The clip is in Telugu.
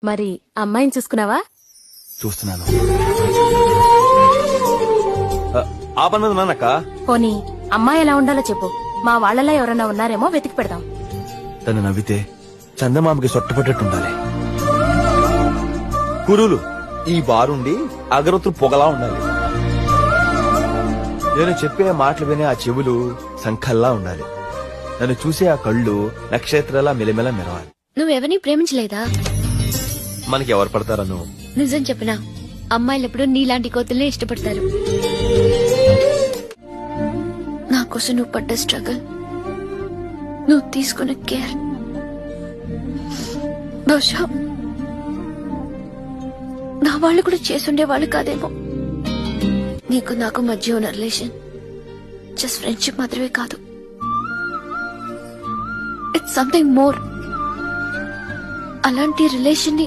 మరి అమ్మాయిని చూసుకున్నావా? చూస్తున్నాను. ఆ పని మీద ఉన్నానక్క. పోనీ అమ్మాయి ఎలా ఉండాలో చెప్పు, మా వాళ్ళలా ఎవరన్నా ఉన్నారేమో వెతికి పెడదాం. తను నవ్వితే చందమామకి సొట్టపట్టేట్టుండాలి. కురులు ఈ బారుండి అగరొత్తులు పొగలా ఉండాలి. నేను చెప్పే మాటలు వినే ఆ చెవులు సంఖల్లా ఉండాలి. నన్ను చూసే ఆ కళ్ళు నక్షత్రాలా మెలిమెల మెరవాలి. నువ్వెవరిని ప్రేమించలేదా? మనకి ఎవరు పడతారను? నిజం చెప్పనా, అమ్మాయిలెప్పుడు నీలాంటి కోతుల్నే ఇష్టపడతారు. నా కోసం నువ్వు పడ్డ స్ట్రగుల్, నువ్వు తీసుకున్న కేర్, బహుశా నా వాళ్ళు కూడా చేసుండేవాళ్ళు కాదేమో. నీకు నాకు మధ్య ఉన్న రిలేషన్ జస్ట్ ఫ్రెండ్షిప్ మాత్రమే కాదు, ఇట్స్ సంథింగ్ మోర్. అలాంటి రిలేషన్ ని